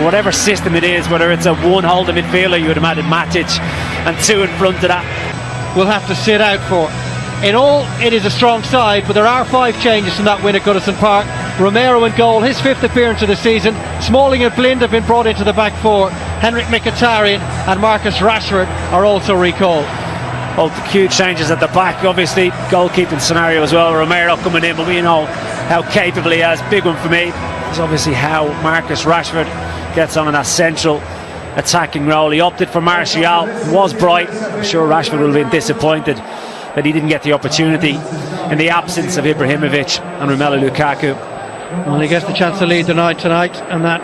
whatever system it is, whether it's a one holding midfielder, you would imagine Matic, and two in front of that. Will have to sit out for. In all, it is a strong side, but there are 5 changes from that win at Goodison Park. Romero in goal, his 5th appearance of the season. Smalling and Blind have been brought into the back 4. Henrik Mkhitaryan and Marcus Rashford are also recalled. Well, huge changes at the back, obviously. Goalkeeping scenario as well. Romero coming in, but we know how capable he is. Big one for me is obviously how Marcus Rashford gets on in that central attacking role. He opted for Martial, was bright. I'm sure Rashford will have been disappointed that he didn't get the opportunity in the absence of Ibrahimovic and Romelu Lukaku. Well, he gets the chance to lead the night tonight, and that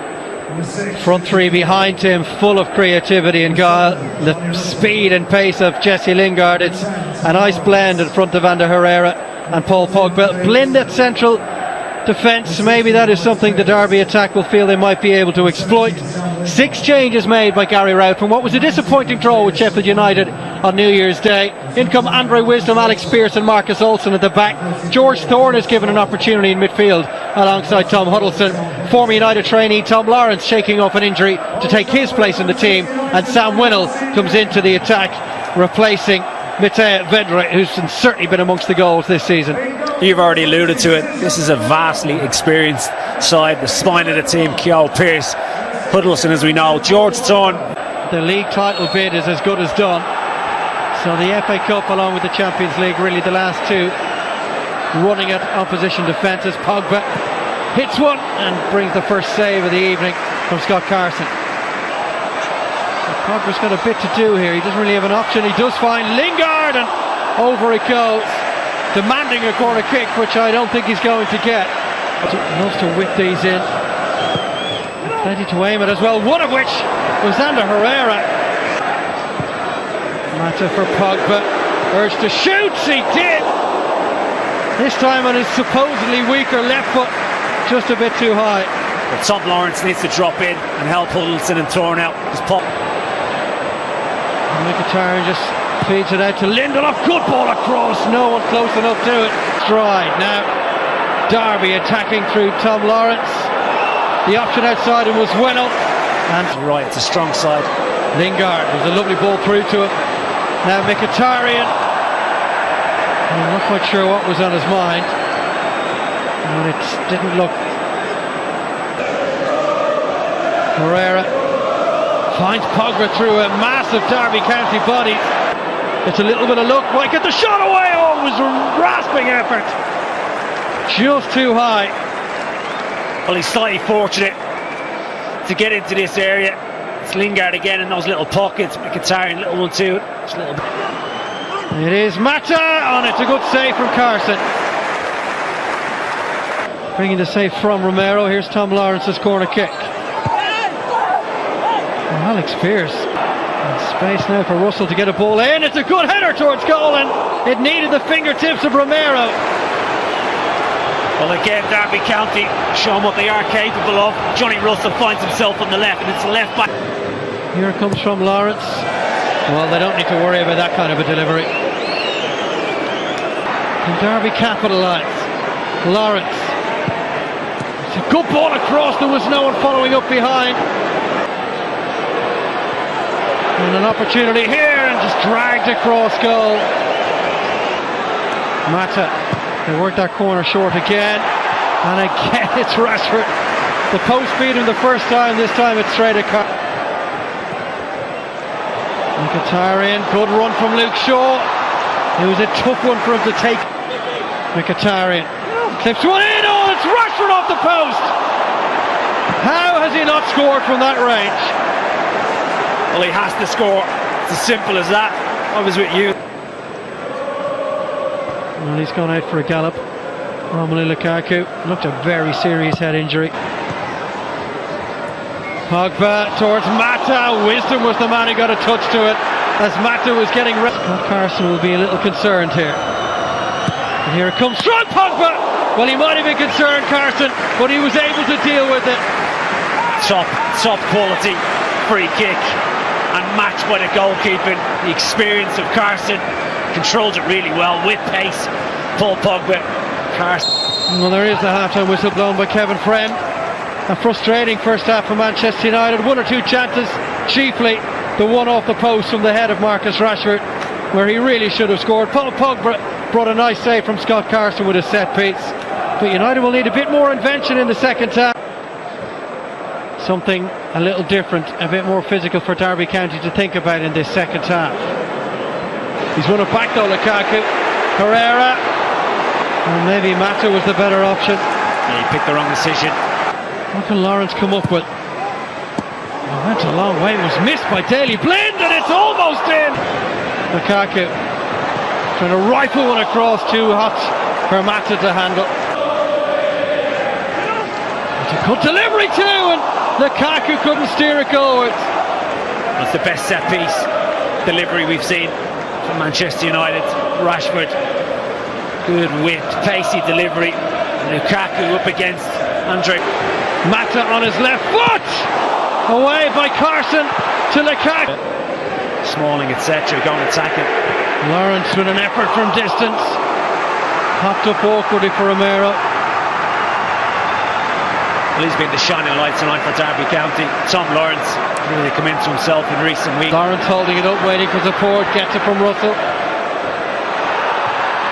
front 3 behind him, full of creativity and guile. The speed and pace of Jesse Lingard. It's a nice blend in front of Ander Herrera and Paul Pogba. Blind at central defence, maybe that is something the Derby attack will feel they might be able to exploit. 6 changes made by Gary Rowett from what was a disappointing draw with Sheffield United on New Year's Day. In come Andre Wisdom, Alex Pearce and Marcus Olsen at the back. George Thorne is given an opportunity in midfield alongside Tom Huddleston. Former United trainee Tom Lawrence shaking off an injury to take his place in the team, and Sam Winnell comes into the attack replacing Matej Vedra, who's certainly been amongst the goals this season. You've already alluded to it. This is a vastly experienced side. The spine of the team, Keogh Pearce, Huddleston, as we know, George Thorne. The league title bid is as good as done. So the FA Cup along with the Champions League, really the last 2 running at opposition defences. Pogba hits one and brings the first save of the evening from Scott Carson. So Pogba's got a bit to do here. He doesn't really have an option. He does find Lingard and over it goes, demanding a corner kick, which I don't think he's going to get. Loves to whip these in. Plenty to aim at as well, one of which was Ander Herrera. Mata for Pogba, urged to shoot, he did! This time on his supposedly weaker left foot, just a bit too high. But Tom Lawrence needs to drop in and help Huddleston and Thorne out. Mkhitaryan just feeds it out to Lindelof, good ball across, no one close enough to it. Stride now, Derby attacking through Tom Lawrence. The option outside him was Winnell. And right, it's a strong side. Lingard, there's a lovely ball through to him. Now Mkhitaryan. I'm not quite sure what was on his mind, but it didn't look. Herrera finds Pogba through a massive Derby County body. It's a little bit of luck, might get the shot away. Oh, it was a rasping effort. Just too high. Well, he's slightly fortunate to get into this area. It's Lingard again in those little pockets. Mkhitaryan, little one too. Just a little bit. It is Mata on it. A good save from Carson. Bringing the save from Romero. Here's Tom Lawrence's corner kick. Oh, Alex Pearce. And space now for Russell to get a ball in. It's a good header towards goal, and it needed the fingertips of Romero. Well, again, Derby County showing what they are capable of. Johnny Russell finds himself on the left, and it's the left back. Here it comes from Lawrence. Well, they don't need to worry about that kind of a delivery. Can Derby capitalise? Lawrence. It's a good ball across. There was no one following up behind. And an opportunity here, and just dragged across goal. Mata. They work that corner short again, and again it's Rashford. The post beat him the first time, this time it's straight at Mkhitaryan, good run from Luke Shaw. It was a tough one for him to take. Mkhitaryan clips one in, oh, it's Rashford off the post. How has he not scored from that range? Well, he has to score. It's as simple as that. I was with you. Well, he's gone out for a gallop. Romelu Lukaku looked a very serious head injury. Pogba towards Mata. Wisdom was the man who got a touch to it as Mata was getting ready. Scott Carson will be a little concerned here. And here it comes. Strong Pogba! Well, he might have been concerned, Carson, but he was able to deal with it. Top quality free kick, and matched by the goalkeeping. The experience of Carson. Controls it really well with pace. Paul Pogba, Carson. Well, there is the half-time whistle blown by Kevin Friend. A frustrating first half for Manchester United. One or two chances, chiefly the one off the post from the head of Marcus Rashford, where he really should have scored. Paul Pogba brought a nice save from Scott Carson with a set piece. But United will need a bit more invention in the second half. Something a little different, a bit more physical for Derby County to think about in this second half. He's won it back though, Lukaku. Herrera. Well, maybe Mata was the better option. Yeah, he picked the wrong decision. What can Lawrence come up with? It went a long way. It was missed by Daly Blind and it's almost in. Lukaku trying to rifle one across, too hot for Mata to handle. It's a good delivery too, and Lukaku couldn't steer it goalwards. That's the best set piece delivery we've seen from Manchester United. Rashford, good whip, pacey delivery. Lukaku up against Andre. Mata on his left foot, away by Carson to Lukaku. Smalling, etc., going to attack it. Lawrence with an effort from distance, popped up awkwardly for Romero. Well, he's been the shining light tonight for Derby County. Tom Lawrence really come into himself in recent weeks. Lawrence holding it up, waiting for support, gets it from Russell.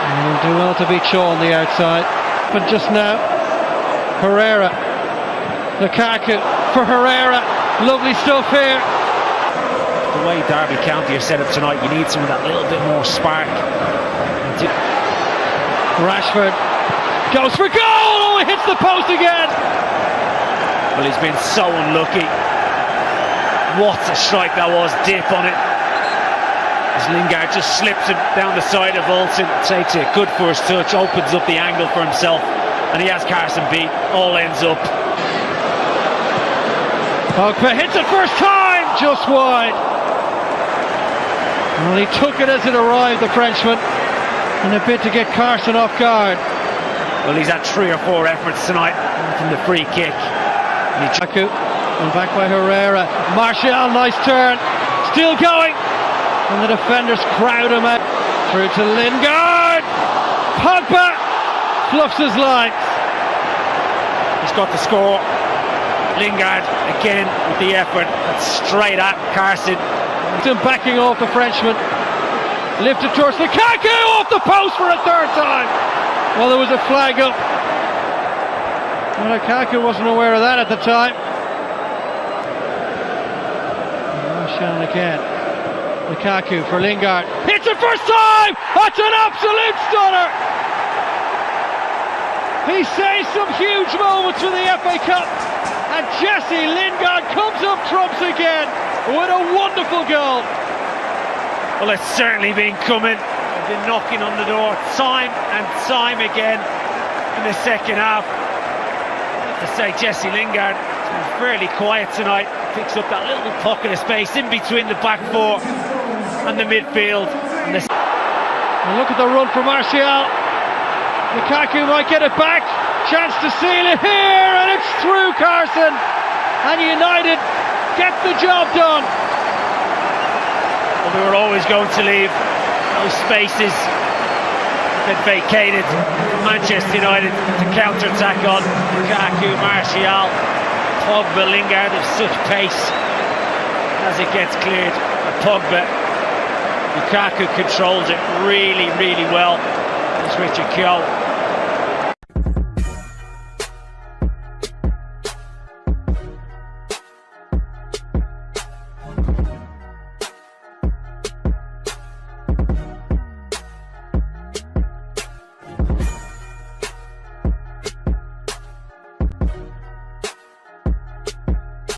And he'll do well to beat Shaw on the outside. But just now, Herrera. Lukaku for Herrera. Lovely stuff here. The way Derby County are set up tonight, you need some of that little bit more spark. Rashford goes for goal. Oh, he hits the post again. Well, he's been so unlucky. What a strike that was, dip on it. As Lingard just slips it down the side of Olsen, takes a good first touch, opens up the angle for himself, and he has Carson beat. All ends up. Pogba hits it first time, just wide. Well, he took it as it arrived, the Frenchman, in a bit to get Carson off guard. Well, he's had 3 or 4 efforts tonight from the free kick. Lukaku, and back by Herrera. Martial, nice turn, still going, and the defenders crowd him out. Through to Lingard. Pogba fluffs his lines. He's got the score. Lingard again with the effort, straight at Carson. Still backing off the Frenchman. Lifted towards Lukaku, off the post for a third time. Well, there was a flag up. Well, Lukaku wasn't aware of that at the time. Martial again. Lukaku for Lingard. Hits it first time! That's an absolute stunner! He saves some huge moments for the FA Cup. And Jesse Lingard comes up trumps again with a wonderful goal. Well, it's certainly been coming. They've been knocking on the door time and time again in the second half. To say Jesse Lingard has been fairly quiet tonight, picks up that little pocket of space in between the back four and the midfield. And look at the run for Martial. Lukaku might get it back, chance to seal it here, and it's through Carson, and United get the job done. Well, we were always going to leave those spaces that vacated Manchester United to counter-attack on. Lukaku, Martial, Pogba, Lingard of such pace as it gets cleared. Pogba, Lukaku controls it really, really well. It's Richard Keogh.